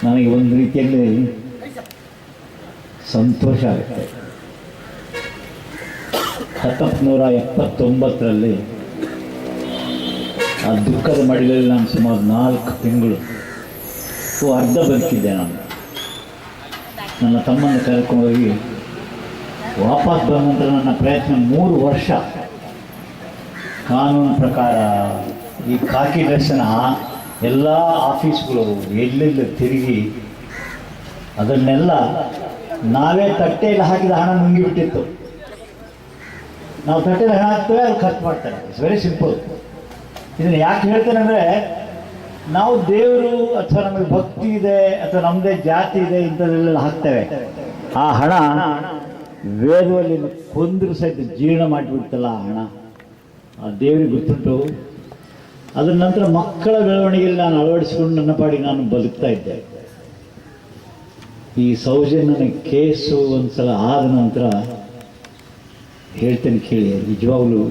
ನನಗೆ ಒಂದು ರೀತಿಯಲ್ಲಿ ಸಂತೋಷ ಆಗುತ್ತೆ. 1979ರಲ್ಲಿ ಆ ದುಃಖದ ಮಡಿಲಲ್ಲಿ ನಾನು ಸುಮಾರು 4 ತಿಂಗಳು ಅರ್ಧ ಬದುಕಿದ್ದೆ. ನಾನು ನನ್ನ ತಮ್ಮನ್ನು ಕರ್ಕೊಂಡೋಗಿ ವಾಪಸ್ ಬಂದ ನಂತರ ನನ್ನ ಪ್ರಯತ್ನ 3 ವರ್ಷ ಕಾನೂನು ಪ್ರಕಾರ ಈ ಖಾಕಿ ಡ್ರೆಸ್ಸನ್ನ ಎಲ್ಲ ಆಫೀಸ್ಗಳು ಎಲ್ಲೆಲ್ಲ ತಿರುಗಿ ಅದನ್ನೆಲ್ಲ ನಾವೇ ತಟ್ಟೆಯಲ್ಲಿ ಹಾಕಿದ ಹಣ ನುಂಗಿಬಿಟ್ಟಿತ್ತು. ನಾವು ತಟ್ಟೆಯಲ್ಲಿ ಹಣ ಹಾಕ್ತೇವೆ, ಅದು ಖರ್ಚು ಮಾಡ್ತಾರೆ. It's very simple. ಇದನ್ನು ಯಾಕೆ ಹೇಳ್ತೇನೆ ಅಂದರೆ, ನಾವು ದೇವರು ಅಥವಾ ನಮಗೆ ಭಕ್ತಿ ಇದೆ ಅಥವಾ ನಮ್ಮದೇ ಜಾತಿ ಇದೆ ಇಂಥದ್ದೆಲ್ಲ ಹಾಕ್ತೇವೆ. ಆ ಹಣ ವೇದದಲ್ಲಿ ಕೊಂದರು ಸಹಿತ ಜೀರ್ಣ ಮಾಡಿಬಿಡ್ತಲ್ಲ ಆ ಹಣ. ಆ ದೇವರಿಗೆ ಗೊತ್ತುಂಟು. ಅದರ ನಂತರ ಮಕ್ಕಳ ಬೆಳವಣಿಗೆಯಲ್ಲಿ ನಾನು ಅಳವಡಿಸಿಕೊಂಡು ನನ್ನ ಪಾಡಿಗೆ ನಾನು ಬದುಕ್ತಾ ಇದ್ದೆ. ಈ ಸೌಜನ್ಯನ ಕೇಸು ಒಂದ್ಸಲ ಆದ ನಂತರ ಹೇಳ್ತೇನೆ ಕೇಳಿ, ನಿಜವಾಗ್ಲೂ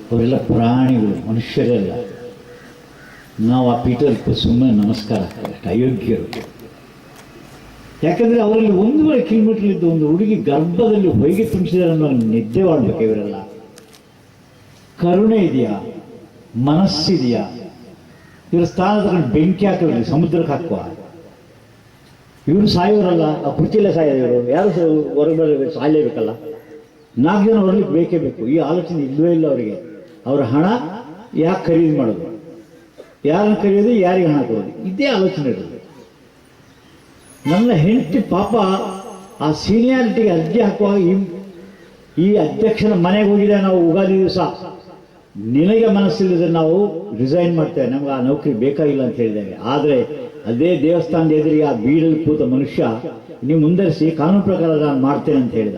ಅವರೆಲ್ಲ ಪ್ರಾಣಿಗಳು, ಮನುಷ್ಯರೆಲ್ಲ. ನಾವು ಆ ಪೀಠಕ್ಕೆ ಸುಮ್ಮನೆ ನಮಸ್ಕಾರ ಹಾಕ್ತಾರೆ, ಅಯೋಗ್ಯರು. ಯಾಕಂದರೆ ಅವರಲ್ಲಿ 1.5 ಕಿಲೋಮೀಟರ್ ಇದ್ದು ಒಂದು ಹುಡುಗಿ ಗರ್ಭದಲ್ಲಿ ಹೊಯ್ಗೆ ತುಂಬಿಸಿದರೆ ಅನ್ನೋ ನಿದ್ದೆ ಮಾಡಬೇಕು. ಇವರೆಲ್ಲ ಕರುಣೆ ಇದೆಯಾ, ಮನಸ್ಸಿದೆಯಾ? ಇವರ ಸ್ಥಾನ ತಗೊಂಡು ಬೆಂಕಿ ಹಾಕೋದಿಲ್ಲ, ಸಮುದ್ರಕ್ಕೆ ಹಾಕುವ. ಇವರು ಸಾಯೋರಲ್ಲ, ಆ ಕುರ್ಚಿಲ್ಲೇ ಸಾಯೋದು. ಇವರು ಯಾರು ಹೊರಗೆ ಸಾಯಲೇಬೇಕಲ್ಲ, 4 ಜನ ಹೊರಲಿಕ್ಕೆ ಬೇಕೇ ಬೇಕು. ಈ ಆಲೋಚನೆ ಇಲ್ಲವೇ ಇಲ್ಲ ಅವರಿಗೆ. ಅವರ ಹಣ ಯಾಕೆ ಖರೀದಿ ಮಾಡೋದು, ಯಾರನ್ನು ಕರೆಯೋದು, ಯಾರಿಗೆ ಹಣ ಕೊಡೋದು, ಇದೇ ಆಲೋಚನೆ ಇರೋದು. ನನ್ನ ಹೆಂಡತಿ ಪಾಪ ಆ ಸೀನಿಯಾರಿಟಿಗೆ ಅರ್ಜಿ ಹಾಕುವಾಗ ಈ ಅಧ್ಯಕ್ಷನ ಮನೆಗೆ ಹೋಗಿದೆ. ನಾವು ಯುಗಾದಿ ದಿವಸ ನಿನಗೆ ಮನಸ್ಸಿಲ್ಲದೆ ನಾವು ರಿಸೈನ್ ಮಾಡ್ತೇವೆ, ನಮ್ಗೆ ಆ ನೌಕರಿ ಬೇಕಾಗಿಲ್ಲ ಅಂತ ಹೇಳಿದ್ದೇವೆ. ಆದರೆ ಅದೇ ದೇವಸ್ಥಾನದ ಎದುರಿಗೆ ಆ ಬೀಡಲ್ಲಿ ಕೂತ ಮನುಷ್ಯ ನೀವು ಮುಂದರಿಸಿ ಕಾನೂನು ಪ್ರಕಾರ ನಾನು ಮಾಡ್ತೇನೆ ಅಂತ ಹೇಳಿದ.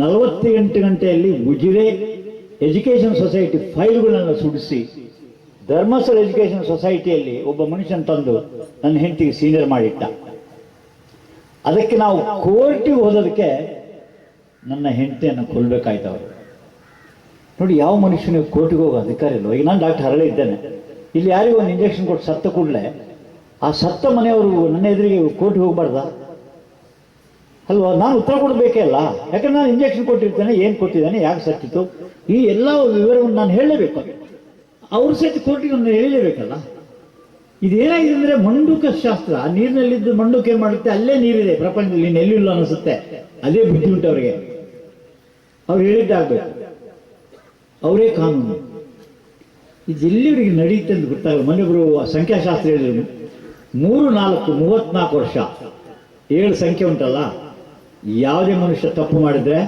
48 ಗಂಟೆಯಲ್ಲಿ ಉಜಿರೆ ಎಜುಕೇಷನ್ ಸೊಸೈಟಿ ಫೈಲ್ಗಳನ್ನು ಸುಡಿಸಿ ಧರ್ಮಸ್ಥಳ ಎಜುಕೇಷನ್ ಸೊಸೈಟಿಯಲ್ಲಿ ಒಬ್ಬ ಮನುಷ್ಯನ ತಂದು ನನ್ನ ಹೆಂಡತಿಗೆ ಸೀನಿಯರ್ ಮಾಡಿಟ್ಟ. ಅದಕ್ಕೆ ನಾವು ಕೋರ್ಟಿಗೆ ಹೋದದಕ್ಕೆ ನನ್ನ ಹೆಂಡತಿಯನ್ನು ಕೊಲ್ಲಬೇಕಾಯ್ತು ಅವರು. ನೋಡಿ, ಯಾವ ಮನುಷ್ಯನಿಗೆ ಕೋರ್ಟಿಗೆ ಹೋಗೋ ಅಧಿಕಾರ ಇಲ್ವ? ಈಗ ನಾನು ಡಾಕ್ಟರ್ ಹರಳೆ ಇದ್ದೇನೆ, ಇಲ್ಲಿ ಯಾರಿಗೂ ಒಂದು ಇಂಜೆಕ್ಷನ್ ಕೊಟ್ಟು ಸತ್ತ ಕೂಡಲೇ ಆ ಸತ್ತ ಮನೆಯವರು ನನ್ನ ಎದುರಿಗೆ ಕೋರ್ಟಿಗೆ ಹೋಗ್ಬಾರ್ದ ಅಲ್ವಾ? ನಾನು ಉತ್ತರ ಕೊಡಬೇಕೇ ಅಲ್ಲ. ಯಾಕಂದ್ರೆ ನಾನು ಇಂಜೆಕ್ಷನ್ ಕೊಟ್ಟಿರ್ತೇನೆ, ಏನು ಕೊಟ್ಟಿದ್ದಾನೆ, ಯಾಕೆ ಸತ್ತಿತ್ತು, ಈ ಎಲ್ಲ ವಿವರವನ್ನು ನಾನು ಹೇಳಲೇಬೇಕು. ಅವ್ರ ಸಹಿತ ಕೋರ್ಟಿಗೆ ಒಂದು ಹೇಳಲೇಬೇಕಲ್ಲ. ಇದೇನಾಗಿದೆ ಅಂದರೆ ಮಂಡುಕ ಶಾಸ್ತ್ರ. ನೀರಿನಲ್ಲಿದ್ದು ಮಂಡುಕ ಏನು ಮಾಡುತ್ತೆ, ಅಲ್ಲೇ ನೀರಿದೆ ಪ್ರಪಂಚದಲ್ಲಿ, ಇನ್ನೆಲ್ಲಿಲ್ಲ ಅನಿಸುತ್ತೆ. ಅದೇ ಬುದ್ಧಿ ಉಂಟು ಅವರಿಗೆ. ಅವ್ರು ಹೇಳಿದ್ದಾಗಬೇಕು, ಅವರೇ ಕಾನೂನು. ಇದೆಲ್ಲಿವರಿಗೆ ನಡೆಯುತ್ತೆ ಅಂತ ಗೊತ್ತಾಗಲ್ಲ. ಮೊನ್ನೆೊಬ್ಬರು ಸಂಖ್ಯಾಶಾಸ್ತ್ರ ಹೇಳಿದ್ರು, 3, 4, 34 ವರ್ಷ 7 ಸಂಖ್ಯೆ ಉಂಟಲ್ಲ, ಯಾವುದೇ ಮನುಷ್ಯ ತಪ್ಪು ಮಾಡಿದ್ರೆ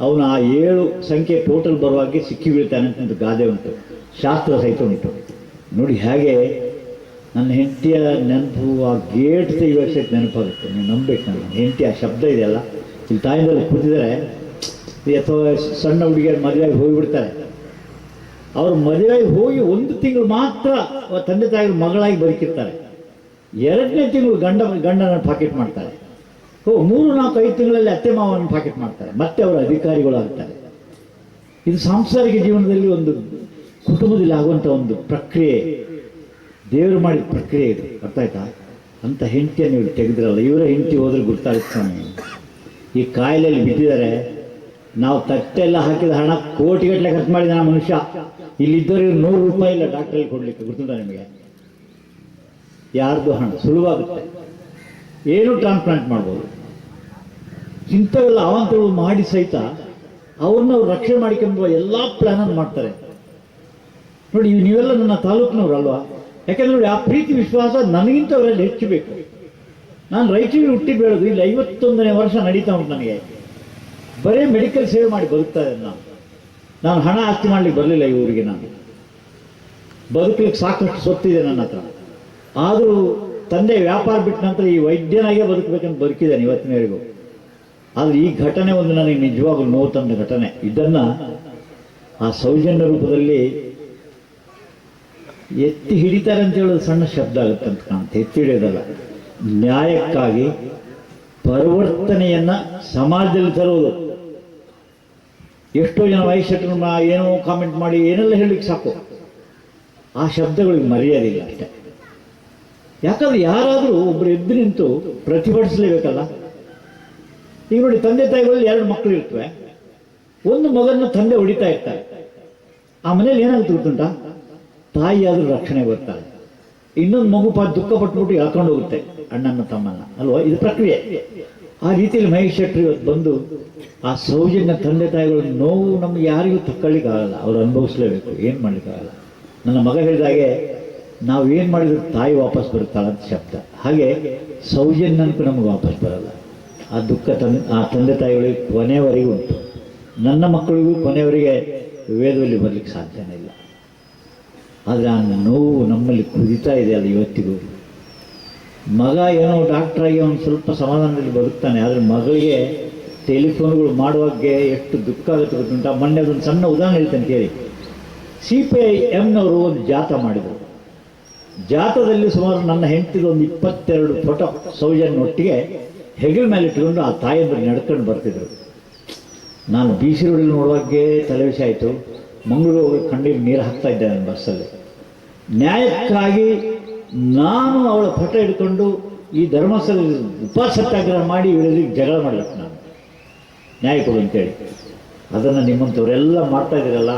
ಅವನು ಆ 7 ಸಂಖ್ಯೆ ಟೋಟಲ್ ಬರುವಾಗಿ ಸಿಕ್ಕಿ ಬೀಳ್ತಾನೆ ಅಂತ ಗಾದೆ ಉಂಟು, ಶಾಸ್ತ್ರ ಸಹಿತ ಉಂಟು. ನೋಡಿ ಹೇಗೆ ನನ್ನ ಹೆಂಡತಿಯ ನೆನಪು, ಆ ಗೇಟ್ ತೆಗೆಯುವ ಸಹಿತ ನೆನಪಾಗುತ್ತೆ. ನೀವು ನಂಬಬೇಕು. ನನ್ನ ಹೆಂಡತಿ ಆ ಶಬ್ದ ಇದೆಯಲ್ಲ, ಇಲ್ಲಿ ತಾಯಿಂದಲ್ಲಿ ಕೂತಿದ್ದಾರೆ ಅಥವಾ ಸಣ್ಣ ಹುಡುಗಿಯರು ಮದುವೆಯಾಗಿ ಹೋಗಿಬಿಡ್ತಾರೆ. ಅವರು ಮದುವೆಯಾಗಿ ಹೋಗಿ 1 ತಿಂಗಳು ಮಾತ್ರ ತಂದೆ ತಾಯಿಗಳು ಮಗಳಾಗಿ ಬದುಕಿರ್ತಾರೆ. 2ನೇ ತಿಂಗಳು ಗಂಡನ ಪಾಕೆಟ್ ಮಾಡ್ತಾರೆ. 3, 4, 5 ತಿಂಗಳಲ್ಲಿ ಅತ್ತೆ ಮಾವನ ಪಾಕೆಟ್ ಮಾಡ್ತಾರೆ. ಮತ್ತೆ ಅವರು ಅಧಿಕಾರಿಗಳು ಆಗ್ತಾರೆ. ಇದು ಸಾಂಸಾರಿಕ ಜೀವನದಲ್ಲಿ ಒಂದು ಕುಟುಂಬದಲ್ಲಿ ಆಗುವಂಥ ಒಂದು ಪ್ರಕ್ರಿಯೆ, ದೇವರು ಮಾಡಿದ ಪ್ರಕ್ರಿಯೆ ಇದು. ಅರ್ಥ ಆಯ್ತಾ? ಅಂತ ಹೆಂಡತಿಯನ್ನು ಇವರು ತೆಗೆದ್ರಲ್ಲ, ಇವರ ಹೆಂಡತಿ ಹೋದ್ರೆ ಗೊತ್ತಾಗುತ್ತೆ. ಈ ಕಾಯಿಲೆಯಲ್ಲಿ ಬಿದ್ದಿದ್ದಾರೆ. ನಾವು ತಟ್ಟೆಲ್ಲ ಹಾಕಿದ ಹಣ ಕೋಟಿಗಟ್ಟಲೆ ಖರ್ಚು ಮಾಡಿದ ಆ ಮನುಷ್ಯ. ಇಲ್ಲಿದ್ದವರಿಗೆ 100 ರೂಪಾಯಿ ಇಲ್ಲ ಡಾಕ್ಟ್ರಲ್ಲಿ ಕೊಡ್ಲಿಕ್ಕೆ. ಗೊತ್ತುಂಟ ನಿಮಗೆ? ಯಾರ್ದು ಹಣ ಸುಲಭಾಗುತ್ತೆ, ಏನು ಟ್ರಾನ್ಸ್ಪ್ಲಾಂಟ್ ಮಾಡ್ಬೋದು. ಇಂಥವೆಲ್ಲ ಅವಾಂತರಗಳು ಮಾಡಿ ಸಹಿತ ಅವ್ರನ್ನ ಅವ್ರು ರಕ್ಷಣೆ ಮಾಡಿಕೊಂಬುವ ಎಲ್ಲ ಪ್ಲಾನನ್ನು ಮಾಡ್ತಾರೆ. ನೋಡಿ, ನೀವೆಲ್ಲ ನನ್ನ ತಾಲೂಕಿನವ್ರು ಅಲ್ವಾ? ಯಾಕೆಂದ್ರೆ ನೋಡಿ, ಆ ಪ್ರೀತಿ ವಿಶ್ವಾಸ ನನಗಿಂತ ಅವರಲ್ಲಿ ಹೆಚ್ಚು ಬೇಕು. ನಾನು ರೈತರಿಗೆ ಹುಟ್ಟಿ ಬೆಳೆದು ಇಲ್ಲಿ 51ನೇ ವರ್ಷ ನಡೀತಾ ಉಂಟು. ನನಗೆ ಬರೀ ಮೆಡಿಕಲ್ ಸೇವೆ ಮಾಡಿ ಬದುಕ್ತಾ ಇದ್ದೇನೆ. ನಾನು ಹಣ ಆಸ್ತಿ ಮಾಡ್ಲಿಕ್ಕೆ ಬರಲಿಲ್ಲ ಈ ಊರಿಗೆ. ನಾನು ಬದುಕಲಿಕ್ಕೆ ಸಾಕಷ್ಟು ಸೊತ್ತಿದೆ ನನ್ನ ಹತ್ರ. ಆದರೂ ತಂದೆ ವ್ಯಾಪಾರ ಬಿಟ್ಟ ನಂತರ ಈ ವೈದ್ಯನಾಗೇ ಬದುಕಬೇಕಂತ ಬದುಕಿದ್ದೇನೆ ಇವತ್ತಿನವರೆಗೂ. ಆದರೆ ಈ ಘಟನೆ ಒಂದು ನನಗೆ ನಿಜವಾಗ್ಲೂ ನೋವು ತಂದ ಘಟನೆ. ಇದನ್ನು ಆ ಸೌಜನ್ಯ ರೂಪದಲ್ಲಿ ಎತ್ತಿ ಹಿಡಿತಾರೆ ಅಂತ ಹೇಳೋದು ಸಣ್ಣ ಶಬ್ದ ಆಗುತ್ತೆ ಅಂತ ಕಾಣುತ್ತೆ. ಎತ್ತಿ ಹಿಡಿಯೋದಲ್ಲ, ನ್ಯಾಯಕ್ಕಾಗಿ ಪರಿವರ್ತನೆಯನ್ನ ಸಮಾಜದಲ್ಲಿ ತರುವುದು. ಎಷ್ಟೋ ಜನ ವಯಸ್ಸನ್ನು ಏನೋ ಕಾಮೆಂಟ್ ಮಾಡಿ ಏನೆಲ್ಲ ಹೇಳಲಿಕ್ಕೆ ಸಾಕು. ಆ ಶಬ್ದಗಳಿಗೆ ಮರೆಯೋದಿಲ್ಲ ಅಷ್ಟೇ. ಯಾಕಂದ್ರೆ ಯಾರಾದರೂ ಒಬ್ಬರು ಎದ್ದು ನಿಂತು ಪ್ರತಿಭಟಿಸಲೇಬೇಕಲ್ಲ. ಈಗ ನೋಡಿ, ತಂದೆ ತಾಯಿಗಳಲ್ಲಿ 2 ಮಕ್ಕಳು ಇರ್ತವೆ. ಒಂದು ಮಗನ ತಂದೆ ಹೊಡಿತಾ ಇರ್ತಾರೆ. ಆ ಮನೇಲಿ ಏನಾಗುತ್ತೆ ಗೊತ್ತುಂಟ? ತಾಯಿ ಆದರೂ ರಕ್ಷಣೆ ಬರ್ತಾರೆ. ಇನ್ನೊಂದು ಮಗು ದುಃಖ ಪಟ್ಬಿಟ್ಟು ಎಳ್ಕೊಂಡು ಹೋಗುತ್ತೆ ಅಣ್ಣನ ತಮ್ಮನ್ನ, ಅಲ್ವಾ? ಇದು ಪ್ರಕ್ರಿಯೆ. ಆ ರೀತಿಯಲ್ಲಿ ಮಹೇಶ್ ಶೆಟ್ಟಿ ಇವತ್ತು ಬಂದು ಆ ಸೌಜನ್ಯ ತಂದೆ ತಾಯಿಗಳ ನೋವು ನಮ್ಗೆ ಯಾರಿಗೂ ತಕ್ಕೊಳ್ಳಿಕ್ಕಾಗಲ್ಲ, ಅವ್ರು ಅನುಭವಿಸ್ಲೇಬೇಕು, ಏನು ಮಾಡ್ಲಿಕ್ಕಾಗಲ್ಲ. ನನ್ನ ಮಗ ಹೇಳಿದಾಗೆ ನಾವು ಏನು ಮಾಡಿದ್ರು ತಾಯಿ ವಾಪಸ್ ಬರುತ್ತಾಳಂತ ಶಬ್ದ. ಹಾಗೆ ಸೌಜನ್ಯಂತೂ ನಮಗೆ ವಾಪಸ್ ಬರಲ್ಲ. ಆ ದುಃಖ ಆ ತಂದೆ ತಾಯಿಗಳಿಗೆ ಕೊನೆಯವರೆಗೂ ಉಂಟು. ನನ್ನ ಮಕ್ಕಳಿಗೂ ಕೊನೆಯವರೆಗೆ ವೇದದಲ್ಲಿ ಬರಲಿಕ್ಕೆ ಸಾಧ್ಯನೇ ಇಲ್ಲ. ಆದರೆ ಆ ನೋವು ನಮ್ಮಲ್ಲಿ ಕುದಿತಾ ಇದೆ ಅದು ಇವತ್ತಿಗೂ. ಮಗ ಏನೋ ಡಾಕ್ಟ್ರಾಗಿ ಅವನು ಸ್ವಲ್ಪ ಸಮಾಧಾನದಲ್ಲಿ ಬದುಕ್ತಾನೆ, ಆದರೆ ಮಗಳಿಗೆ ಟೆಲಿಫೋನ್ಗಳು ಮಾಡುವಾಗೆ ಎಷ್ಟು ದುಃಖ ಆಗುತ್ತೆ ಗೊತ್ತುಂಟ. ಮೊನ್ನೆ ಒಂದು ಸಣ್ಣ ಉದಾಹರಣೆ ಹೇಳ್ತೇನೆ ಕೇಳಿ. CPIMನವರು ಒಂದು ಜಾಥಾ ಮಾಡಿದರು. ಜಾಥಾದಲ್ಲಿ ಸುಮಾರು ನನ್ನ ಹೆಂಡತಿದು ಒಂದು 22 ಫೋಟೋ ಸೌಜನ್ಯ ಒಟ್ಟಿಗೆ ಹೆಗಲ ಮೇಲೆ ಇಟ್ಕೊಂಡು ಆ ತಾಯಿಯಂದ್ರೆ ನಡ್ಕೊಂಡು ಬರ್ತಿದ್ರು. ನಾನು BC ರೋಡಲ್ಲಿ ನೋಡುವಾಗೆ ತಲೆಬಿಸಿ ಆಯಿತು. ಮಂಗಳೂರು ಹೋಗಿ ಕಣ್ಣೀರು ನೀರು ಹಾಕ್ತಾ ಇದ್ದೆ ನನ್ನ ಬಸ್ಸಲ್ಲಿ. ನ್ಯಾಯಕ್ಕಾಗಿ ನಾನು ಅವಳ ಫೋಟೋ ಹಿಡ್ಕೊಂಡು ಈ ಧರ್ಮಸ್ಥಳದಲ್ಲಿ ಉಪವಾಸ ಸತ್ಯಾಗ್ರಹ ಮಾಡಿ ಇವರಿಗೆ ಜಗಳ ಮಾಡಬೇಕು, ನಾನು ನ್ಯಾಯ ಕೊಡು ಅಂತೇಳಿ. ಅದನ್ನು ನಿಮ್ಮಂಥವರೆಲ್ಲ ಮಾಡ್ತಾ ಇದ್ದೀರಲ್ಲ,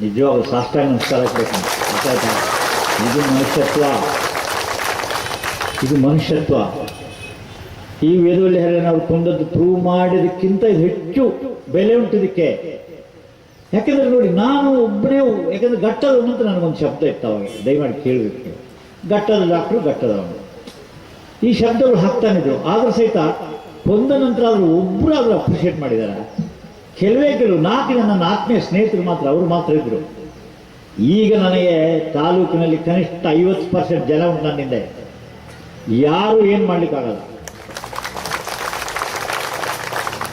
ನಿಜವಾಗೂ ಸಾಷ್ಟಾಂಗ ನಮಸ್ಕಾರ ಹಾಕಬೇಕು. ಗೊತ್ತಾಯ್ತಾ? ಇದು ಮನುಷ್ಯತ್ವ, ಇದು ಮನುಷ್ಯತ್ವ. ಈ ವೇದವಲ್ಲಿ ನಾವು ಕೊಂದದ್ದು ಪ್ರೂವ್ ಮಾಡಿದಕ್ಕಿಂತ ಇದು ಹೆಚ್ಚು ಬೆಲೆ ಉಂಟು ಇದಕ್ಕೆ. ಯಾಕೆಂದ್ರೆ ನೋಡಿ, ನಾನು ಒಬ್ಬನೇ, ಯಾಕಂದ್ರೆ ಘಟ್ಟದ ಅಂತ ನನಗೊಂದು ಶಬ್ದ ಇತ್ತು ಅವಾಗ, ದಯಮಾಡಿ ಕೇಳಬೇಕು. ಘಟ್ಟದ ಡಾಕ್ಟ್ರು, ಘಟ್ಟದವನು, ಈ ಶಬ್ದಗಳು ಹಾಕ್ತಾನಿದ್ರು. ಆದರೂ ಸಹಿತ ಕೊಂದ ನಂತರ ಆದರೂ ಒಬ್ಬರಾದರೂ ಅಪ್ರಿಷಿಯೇಟ್ ಮಾಡಿದ್ದಾರೆ. ಕೆಲವೇ 4 ನನ್ನ ಆತ್ಮೀಯ ಸ್ನೇಹಿತರು ಮಾತ್ರ, ಅವರು ಮಾತ್ರ ಇದ್ರು. ಈಗ ನನಗೆ ತಾಲೂಕಿನಲ್ಲಿ ಕನಿಷ್ಠ 50% ಜನ ಉಂಟು ನನ್ನಿಂದ. ಯಾರು ಏನು ಮಾಡ್ಲಿಕ್ಕಾಗಲ್ಲ.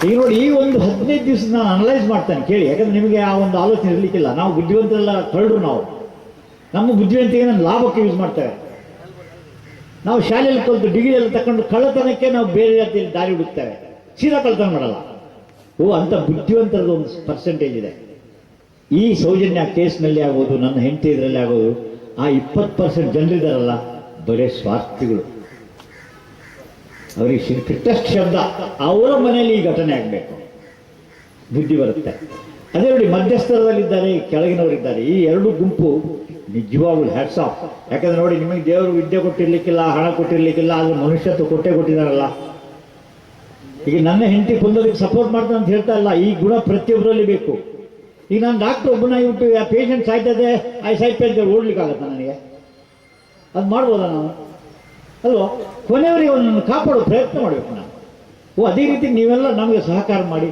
ಈಗ ನೋಡಿ, ಈ ಒಂದು 15 ದಿವಸ ನಾನು ಅನಲೈಸ್ ಮಾಡ್ತೇನೆ ಕೇಳಿ. ಯಾಕಂದ್ರೆ ನಿಮಗೆ ಆ ಒಂದು ಆಲೋಚನೆ ಇರಲಿಕ್ಕಿಲ್ಲ. ನಾವು ಬುದ್ಧಿವಂತರೆಲ್ಲ ಕಳ್ಳರು. ನಾವು ನಮ್ಮ ಬುದ್ಧಿವಂತಿಗೆ ನಾನು ಲಾಭಕ್ಕೆ ಯೂಸ್ ಮಾಡ್ತೇವೆ. ನಾವು ಶಾಲೆಯಲ್ಲಿ ಕಲಿತು ಡಿಗ್ರಿ ಎಲ್ಲ ತಗೊಂಡು ಕಳ್ಳತನಕ್ಕೆ ನಾವು ಬೇರೆ ರೀತಿಯಲ್ಲಿ ದಾರಿ ಹುಡುಕ್ತೇವೆ, ಸೀದಾ ಕಳ್ಳತನ ಮಾಡಲ್ಲ. ಅಂತ ಬುದ್ಧಿವಂತರದ್ದು ಒಂದು ಪರ್ಸೆಂಟೇಜ್ ಇದೆ. ಈ ಸೌಜನ್ಯ ಕೇಸ್ನಲ್ಲಿ ಆಗೋದು, ನನ್ನ ಹೆಂಡತಿ ಇದರಲ್ಲಿ ಆಗೋದು, ಆ 20% ಜನರಿದ್ದಾರಲ್ಲ, ಬರೇ ಸ್ವಾರ್ಥಿಗಳು. ಅವರಿಗೆ ಕೆಟ್ಟಷ್ಟು ಶಬ್ದ, ಅವರ ಮನೆಯಲ್ಲಿ ಈ ಘಟನೆ ಆಗಬೇಕು, ಬುದ್ಧಿ ಬರುತ್ತೆ. ಅದೇ ನೋಡಿ, ಮಧ್ಯಸ್ಥರದಲ್ಲಿದ್ದಾರೆ, ಕೆಳಗಿನವರಿದ್ದಾರೆ. ಈ 2 ಗುಂಪು ನಿಜವಾಗ್ಲೂ ಹ್ಯಾಟ್ಸ್ ಆಫ್. ಯಾಕಂದ್ರೆ ನೋಡಿ, ನಿಮಗೆ ದೇವರು ವಿದ್ಯೆ ಕೊಟ್ಟಿರ್ಲಿಕ್ಕಿಲ್ಲ, ಹಣ ಕೊಟ್ಟಿರ್ಲಿಕ್ಕಿಲ್ಲ, ಆದ್ರೆ ಮನುಷ್ಯತ್ವ ಕೊಟ್ಟಿದ್ದಾರಲ್ಲ. ಈಗ ನನ್ನ ಹೆಂಡತಿ ಕೊಂದೋದಕ್ಕೆ ಸಪೋರ್ಟ್ ಮಾಡ್ತಾನೆ ಅಂತ ಹೇಳ್ತಾ ಇಲ್ಲ, ಈ ಗುಣ ಪ್ರತಿಯೊಬ್ಬರಲ್ಲಿ ಬೇಕು. ಈಗ ನಾನು ಡಾಕ್ಟರ್ ಒಬ್ಬನ ಇಟ್ಟು ಆ ಪೇಷಂಟ್ ಸಾಯ್ತದೆ, ಸಾಯ್ತೆ ಅಂತ ಓಡ್ಲಿಕ್ಕಾಗತ್ತ ನನಗೆ? ಅದು ಮಾಡ್ಬೋದಾ ನಾವು? ಅಲ್ವಾ? ಕೊನೆಯವರಿಗೆ ಅವನನ್ನು ಕಾಪಾಡೋ ಪ್ರಯತ್ನ ಮಾಡಬೇಕು ನಾವು. ಅದೇ ರೀತಿ ನೀವೆಲ್ಲ ನಮಗೆ ಸಹಕಾರ ಮಾಡಿ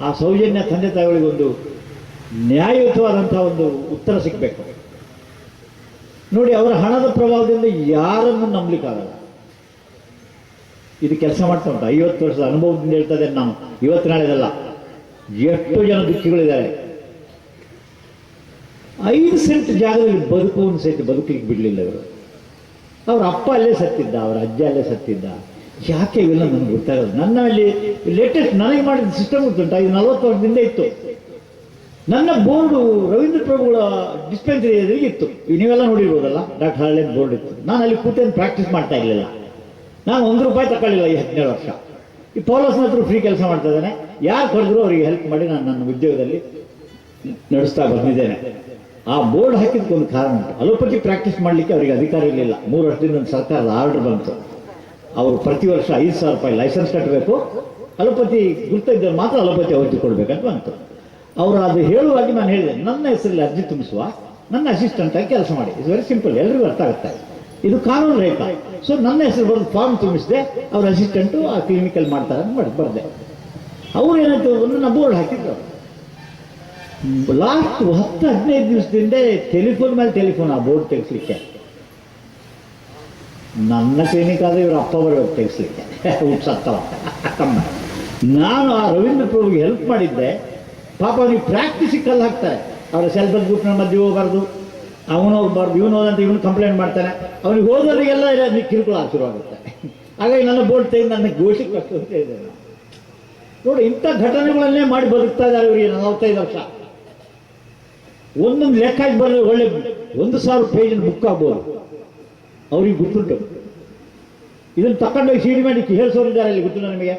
ಆ ಸೌಜನ್ಯ ತಂದೆ ತಾಯಿಗಳಿಗೆ ಒಂದು ನ್ಯಾಯಯುತವಾದಂಥ ಒಂದು ಉತ್ತರ ಸಿಗಬೇಕು. ನೋಡಿ, ಅವರ ಹಣದ ಪ್ರಭಾವದಿಂದ ಯಾರನ್ನು ನಂಬಲಿಕ್ಕಾಗಲ್ಲ. ಇದು ಕೆಲಸ ಮಾಡ್ತಾ ಉಂಟು. 50 ವರ್ಷದ ಅನುಭವದಿಂದ ಹೇಳ್ತಾ ಇದ್ದೇನೆ ನಾನು, ಇವತ್ತು ನಾಳೆದಲ್ಲ. ಎಷ್ಟು ಜನ ದುಃಖಿಗಳಿದ್ದಾರೆ. 5 ಸೆಂಟ್ ಜಾಗದಲ್ಲಿ ಬದುಕುವನ್ನು ಸಹಿತ ಬದುಕಲಿಕ್ಕೆ ಬಿಡಲಿಲ್ಲ ಇವರು. ಅವ್ರ ಅಪ್ಪ ಅಲ್ಲೇ ಸತ್ತಿದ್ದ, ಅವರ ಅಜ್ಜ ಅಲ್ಲೇ ಸತ್ತಿದ್ದ. ಯಾಕೆ ಇವೆಲ್ಲ ನನಗೆ ಗೊತ್ತಾಗೋದು? ನನ್ನಲ್ಲಿ ಲೇಟೆಸ್ಟ್ ನನಗೆ ಮಾಡಿದ ಸಿಸ್ಟಮ್ ಗೊತ್ತುಂಟ. ಇದು 40 ವರ್ಷದಿಂದ ಇತ್ತು. ನನ್ನ ಬೋರ್ಡು ರವೀಂದ್ರ ಪ್ರಭುಗಳ ಡಿಸ್ಪೆನ್ಸರಿ ಎದುರಿಗೆ ಇತ್ತು. ನೀವೆಲ್ಲ ನೋಡಿರ್ಬೋದಲ್ಲ, ಡಾಕ್ಟರ್ ಹಳ್ಳಿನ ಬೋರ್ಡ್ ಇತ್ತು. ನಾನು ಅಲ್ಲಿ ಕೂತೇನು ಪ್ರಾಕ್ಟೀಸ್ ಮಾಡ್ತಾ ಇರಲಿಲ್ಲ. ನಾನು ₹1 ತಗೊಳ್ಳಿಲ್ಲ ಈ 17 ವರ್ಷ. ಈ ಪೌಲಸ್ನ ಹತ್ರ ಫ್ರೀ ಕೆಲಸ ಮಾಡ್ತಾ ಇದ್ದಾನೆ. ಯಾರು ಕರೆದ್ರು ಅವರಿಗೆ ಹೆಲ್ಪ್ ಮಾಡಿ ನಾನು ನನ್ನ ಉದ್ಯೋಗದಲ್ಲಿ ನಡೆಸ್ತಾ ಬಂದಿದ್ದೇನೆ. ಆ ಬೋರ್ಡ್ ಹಾಕಿದ್ದಕ್ಕೊಂದು ಕಾರಣ ಉಂಟು. ಅಲೋಪತಿ ಪ್ರಾಕ್ಟೀಸ್ ಮಾಡಲಿಕ್ಕೆ ಅವರಿಗೆ ಅಧಿಕಾರ ಇರಲಿಲ್ಲ. 3 ವರ್ಷದಿಂದ ಒಂದು ಸರ್ಕಾರದ ಆರ್ಡರ್ ಬಂತು. ಅವರು ಪ್ರತಿ ವರ್ಷ ₹5,000 ಲೈಸೆನ್ಸ್ ಕಟ್ಟಬೇಕು. ಅಲೋಪತಿ ಗುರ್ತಿದ್ದವ್ರು ಮಾತ್ರ ಅಲೋಪತಿ ಅವಧಿ ಕೊಡಬೇಕಂತ ಬಂತು. ಅವರು ಅದು ಹೇಳುವಾಗಿ ನಾನು ಹೇಳಿದೆ, ನನ್ನ ಹೆಸರಲ್ಲಿ ಅರ್ಜಿ ತುಂಬಿಸುವ, ನನ್ನ ಅಸಿಸ್ಟೆಂಟ್ ಆಗಿ ಕೆಲಸ ಮಾಡಿ. ಇಟ್ಸ್ ವೆರಿ ಸಿಂಪಲ್, ಎಲ್ಲರಿಗೂ ಅರ್ಥ ಆಗುತ್ತೆ. ಇದು ಕಾನೂನು ರಹಿತ. ಸೊ ನನ್ನ ಹೆಸರು ಬರೆದು ಫಾರ್ಮ್ ತುಂಬಿಸಿದೆ. ಅವ್ರ ಅಸಿಸ್ಟೆಂಟು ಆ ಕ್ಲಿನಿಕಲ್ ಮಾಡ್ತಾರೆ ಅಂತ ಬರೆದೆ. ಅವ್ರು ಏನಾಯ್ತು, ನನ್ನ ಬೋರ್ಡ್ ಹಾಕಿದ್ರು. ಲಾಸ್ಟ್ 10-15 ದಿವಸದಿಂದ ಟೆಲಿಫೋನ್ ಮೇಲೆ ಟೆಲಿಫೋನ್ ಆ ಬೋರ್ಡ್ ತೆಗೆಸ್ಲಿಕ್ಕೆ. ನನ್ನ ಕ್ಲಿನಿಕ್ ಆದ್ರೆ ಇವ್ರ ಅಪ್ಪ ಬರಬೇಕು ತೆಗೆಸ್ಲಿಕ್ಕೆ, ಸತ್ತವ. ನಾನು ಆ ರವೀಂದ್ರ ಪ್ರಭುಗೆ ಹೆಲ್ಪ್ ಮಾಡಿದ್ದೆ. ಪಾಪ ಅವನಿಗೆ ಪ್ರಾಕ್ಟೀಸಿಗೆ ಕಲ್ಲು ಹಾಕ್ತಾರೆ. ಅವರ ಸೆಲ್ಫ್ ಹೆಲ್ಪ್ ಗ್ರೂಪ್ನ ಮಧ್ಯೆ ಹೋಗಬಾರ್ದು, ಅವನು ಹೋಗ್ಬಾರ್ದು, ಇವನು ಹೋದಂತ ಇವನು ಕಂಪ್ಲೇಂಟ್ ಮಾಡ್ತಾನೆ. ಅವನಿಗೆ ಹೋದವರಿಗೆಲ್ಲ ಅದಕ್ಕೆ ಕಿರುಕುಳ ಶುರುವಾಗುತ್ತೆ. ಹಾಗಾಗಿ ನನ್ನ ಬೋರ್ಡ್ ತೆಗೆದು ನನ್ನ ಘೋಷಿಗೆ ಕಟ್ಟು ಅಂತ ಹೇಳಿದೆ ನಾನು. ನೋಡಿ, ಇಂಥ ಘಟನೆಗಳನ್ನೇ ಮಾಡಿ ಬದುಕ್ತಾ ಇದ್ದಾರೆ ಇವರಿಗೆ 45 ವರ್ಷ. ಒಂದೊಂದು ಲೆಕ್ಕ ಬರಲಿ, ಒಳ್ಳೆ 1,000 ಪೇಜಿನ ಬುಕ್ ಆಗ್ಬೋದು, ಅವ್ರಿಗೆ ಗೊತ್ತುಂಟು. ಇದನ್ನು ತಗೊಂಡೋಗಿ ಸೀಡಿ ಮಾಡಿ ಹೇಳಿಸೋರಿದ್ದಾರೆ ಇಲ್ಲಿ, ಗೊತ್ತು ನಿಮಗೆ.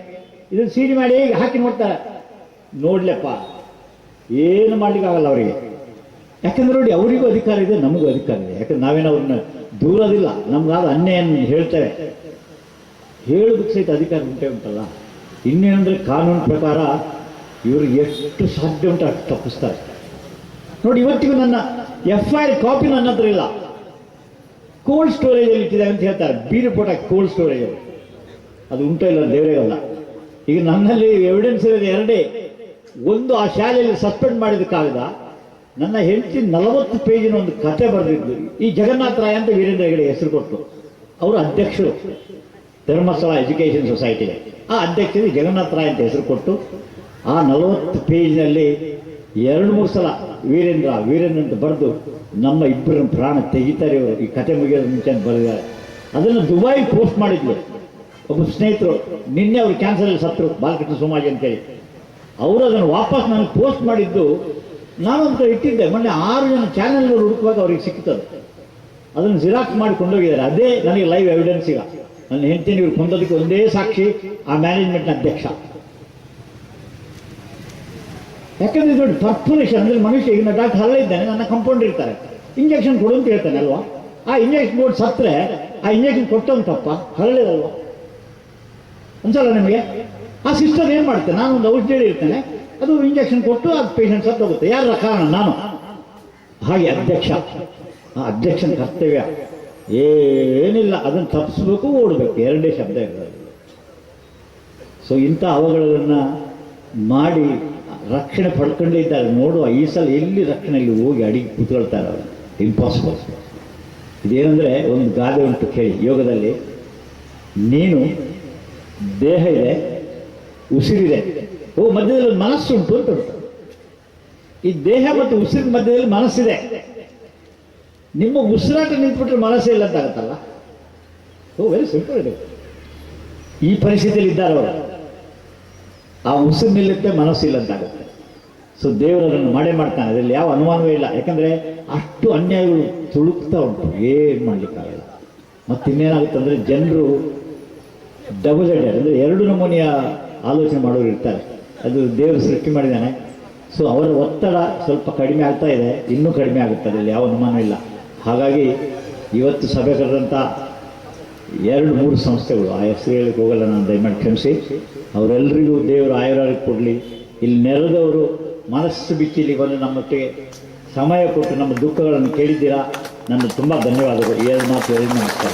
ಇದನ್ನು ಸೀಡಿ ಮಾಡಿ ಹಾಕಿ ನೋಡ್ತಾರೆ, ನೋಡ್ಲಪ್ಪ ಏನು ಮಾಡ್ಲಿಕ್ಕಾಗಲ್ಲ ಅವರಿಗೆ. ಯಾಕಂದ್ರೆ ನೋಡಿ, ಅವರಿಗೂ ಅಧಿಕಾರ ಇದೆ, ನಮಗೂ ಅಧಿಕಾರ ಇದೆ. ಯಾಕಂದ್ರೆ ನಾವೇನೋ ಅವ್ರನ್ನ ದೂರದಿಲ್ಲ, ನಮ್ಗಾದ ಅನ್ಯಾಯ ಹೇಳ್ತೇವೆ, ಹೇಳೋದಕ್ಕೆ ಸಹಿತ ಅಧಿಕಾರ ಉಂಟಲ್ಲ. ಇನ್ನೇನಂದ್ರೆ ಕಾನೂನು ಪ್ರಕಾರ ಇವ್ರಿಗೆ ಎಷ್ಟು ಸಾಧ್ಯ ಉಂಟು ಅಷ್ಟು ತಪ್ಪಿಸ್ತಾರೆ. ನೋಡಿ, ಇವತ್ತಿಗೂ ನನ್ನ FIR ಕಾಪಿ ನನ್ನ ಹತ್ರ ಇಲ್ಲ, ಕೋಲ್ಡ್ ಸ್ಟೋರೇಜಲ್ಲಿ ಇಟ್ಟಿದೆ ಅಂತ ಹೇಳ್ತಾರೆ. ಬೀರು ಪೋಟಾಕಿ ಕೋಲ್ಡ್ ಸ್ಟೋರೇಜಲ್ಲಿ, ಅದು ಉಂಟೋ ಇಲ್ಲ ದೇವರೇಗಲ್ಲ. ಈಗ ನನ್ನಲ್ಲಿ ಎವಿಡೆನ್ಸ್ ಇರೋದು ಎರಡೇ. ಒಂದು, ಆ ಶಾಲೆಯಲ್ಲಿ ಸಸ್ಪೆಂಡ್ ಮಾಡಿದಕ್ಕಾಗದ ನನ್ನ ಹೆಂಡತಿ 40 ಪೇಜಿನ ಒಂದು ಕತೆ ಬರೆದಿದ್ದು. ಈ ಜಗನ್ನಾಥ ರಾಯ್ ಅಂತ ವೀರೇಂದ್ರ ಹೆಗಡೆ ಹೆಸರು ಕೊಟ್ಟು, ಅವರು ಅಧ್ಯಕ್ಷರು ಧರ್ಮಸ್ಥಳ ಎಜುಕೇಷನ್ ಸೊಸೈಟಿಗೆ. ಆ ಅಧ್ಯಕ್ಷರಿಗೆ ಜಗನ್ನಾಥ ರಾಯ್ ಅಂತ ಹೆಸರು ಕೊಟ್ಟು, ಆ 40 ಪೇಜ್ನಲ್ಲಿ 2-3 ಸಲ ವೀರೇಂದ್ರ ಅಂತ ಬರೆದು ನಮ್ಮ ಇಬ್ಬರ ಪ್ರಾಣ ತೆಗಿತಾರೆ ಇವರು, ಈ ಕತೆ ಮುಗಿಯೋದು ಮುಂಚೆ ಅಂತ ಬರೆದಿದ್ದಾರೆ. ಅದನ್ನು ದುಬೈ ಪೋಸ್ಟ್ ಮಾಡಿದ್ವಿ ಒಬ್ಬ ಸ್ನೇಹಿತರು. ನಿನ್ನೆ ಅವರು ಕ್ಯಾನ್ಸರಲ್ಲಿ ಸತ್ರು, ಬಾಲಕೃಷ್ಣ ಸೋಮಾಜಿ ಅಂತೇಳಿ. ಅವರು ಅದನ್ನು ವಾಪಸ್ ನನಗೆ ಪೋಸ್ಟ್ ಮಾಡಿದ್ದು ನಾನಂತ ಇಟ್ಟಿದ್ದೆ. ಮೊನ್ನೆ 6 ಜನ ಚಾನೆಲ್ಗಳು ಹುಡುಕುವಾಗ ಅವ್ರಿಗೆ ಸಿಕ್ತದೆ. ಅದನ್ನು ಜಿರಾಕ್ಸ್ ಮಾಡಿ ಕೊಂಡೋಗಿದ್ದಾರೆ. ಅದೇ ನನಗೆ ಲೈವ್ ಎವಿಡೆನ್ಸ್. ಈಗ ನನ್ನ ಹೆಂಡತಿನ ಇವ್ರು ಕೊಂದೋದಕ್ಕೆ ಒಂದೇ ಸಾಕ್ಷಿ, ಆ ಮ್ಯಾನೇಜ್ಮೆಂಟ್ನ ಅಧ್ಯಕ್ಷ. ಯಾಕಂದ್ರೆ ನೋಡಿ, ಪರ್ಫರೇಷನ್ ಅಂದರೆ ಮನುಷ್ಯ, ಈಗ ಡಾಕ್ಟರ್ ಹಲ್ಲ ಇದ್ದಾನೆ, ನನ್ನ ಕಂಪೌಂಡರ್ ಇರ್ತಾರೆ, ಇಂಜೆಕ್ಷನ್ ಕೊಡು ಅಂತ ಹೇಳ್ತಾನೆ ಅಲ್ವಾ. ಆ ಇಂಜೆಕ್ಷನ್ ಕೊಟ್ಟು ಸತ್ತರೆ ಆ ಇಂಜೆಕ್ಷನ್ ಕೊಟ್ಟವನು ತಪ್ಪ, ಹರಳಿದಲ್ವಾ ಅನ್ಸಲ್ಲ ನಿಮಗೆ? ಆ ಸಿಸ್ಟರ್ ಏನು ಮಾಡ್ತೇನೆ, ನಾನು ಒಂದು ಔಷಧಿ ಇರ್ತೇನೆ, ಅದು ಇಂಜೆಕ್ಷನ್ ಕೊಟ್ಟು ಅದು ಪೇಷಂಟ್ ಸತ್ತು ಹೋಗುತ್ತೆ. ಯಾರ ಕಾರಣ? ನಾನು. ಹಾಗೆ ಅಧ್ಯಕ್ಷ, ಆ ಅಧ್ಯಕ್ಷನ ಕರ್ತವ್ಯ ಏನಿಲ್ಲ, ಅದನ್ನು ತಪ್ಪಿಸ್ಬೇಕು, ಓಡಬೇಕು, ಎರಡೇ ಶಬ್ದ ಇರ್ತದೆ. ಸೊ ಇಂಥ ಅವಘಡಗಳನ್ನು ಮಾಡಿ ರಕ್ಷಣೆ ಪಡ್ಕೊಂಡಿದ್ದಾರೆ. ನೋಡುವ ಈ ಸಲ ಎಲ್ಲಿ ರಕ್ಷಣೆಯಲ್ಲಿ ಹೋಗಿ ಅಡಿಗೆ ಕೂತ್ಕೊಳ್ತಾರೆ ಅವರು, ಇಂಪಾಸಿಬಲ್. ಇದೇನೆಂದರೆ, ಒಂದು ಗಾದೆ ಉಂಟು ಕೇಳಿ ಯೋಗದಲ್ಲಿ, ನೀನು ದೇಹ ಇದೆ, ಉಸಿರಿದೆ, ಮಧ್ಯದಲ್ಲಿ ಮನಸ್ಸು ಉಂಟು ಅಂತ ಉಂಟು. ಈ ದೇಹ ಮತ್ತು ಉಸಿರಿನ ಮಧ್ಯದಲ್ಲಿ ಮನಸ್ಸಿದೆ. ನಿಮ್ಮ ಉಸಿರಾಟ ನಿಂತ್ಬಿಟ್ರೆ ಮನಸ್ಸೇ ಇಲ್ಲ ಅಂತ ಆಗುತ್ತಲ್ಲ. ವೆರಿ ಸಿಂಪಲ್ ಇದೆ. ಈ ಪರಿಸ್ಥಿತಿಯಲ್ಲಿ ಇದ್ದಾರೆ ಅವರು. ಆ ಉಸಿರು ನಿಲ್ಲುತ್ತೆ, ಮನಸ್ಸಿಲ್ಲ ಅಂತಾಗುತ್ತೆ. ಸೊ ದೇವರನ್ನು ಮಾಡೇ ಮಾಡ್ತಾನೆ, ಅದರಲ್ಲಿ ಯಾವ ಅನುಮಾನವೇ ಇಲ್ಲ. ಯಾಕಂದರೆ ಅಷ್ಟು ಅನ್ಯಾಯಗಳು ತುಳುಕ್ತಾ ಉಂಟು, ಏನು ಮಾಡಲಿಕ್ಕಾಗಲ್ಲ. ಮತ್ತು ಇನ್ನೇನಾಗುತ್ತೆ ಅಂದರೆ, ಜನರು ಡಬಲ್ ಹೆಡೆಡ್ ಅಂದರೆ 2 ನಮೂನೆಯ ಆಲೋಚನೆ ಮಾಡೋರು ಇರ್ತಾರೆ. ಅದು ದೇವರು ಸೃಷ್ಟಿ ಮಾಡಿದ್ದಾನೆ. ಸೊ ಅವರ ಒತ್ತಡ ಸ್ವಲ್ಪ ಕಡಿಮೆ ಆಗ್ತಾ ಇದೆ, ಇನ್ನೂ ಕಡಿಮೆ ಆಗುತ್ತೆ, ಅದರಲ್ಲಿ ಯಾವ ಅನುಮಾನ ಇಲ್ಲ. ಹಾಗಾಗಿ ಇವತ್ತು ಸಭೆ ಕರೆದಂಥ 2-3 ಸಂಸ್ಥೆಗಳು, ಆ ಹೆಸರು ಹೇಳಿಕ್ಕೆ ಹೋಗಲ್ಲ ನಾನು, ದಯಮಾಡಿ ಕ್ಷಮಿಸಿ. ಅವರೆಲ್ಲರಿಗೂ ದೇವರು ಆಯುರಾರೋಗ್ಯ ಕೊಡಲಿ. ಇಲ್ಲಿ ನೆರೆದವರು ಮನಸ್ಸು ಬಿಚ್ಚಿ ಇಲ್ಲಿ ಬಂದು ನಮ್ಮೊಟ್ಟಿಗೆ ಸಮಯ ಕೊಟ್ಟು ನಮ್ಮ ದುಃಖಗಳನ್ನು ಕೇಳಿದ್ದೀರಾ. ನನ್ನ ತುಂಬ ಧನ್ಯವಾದಗಳು. 7 ಮಾತು ಹೇಳಿ ನಮಸ್ಕಾರ.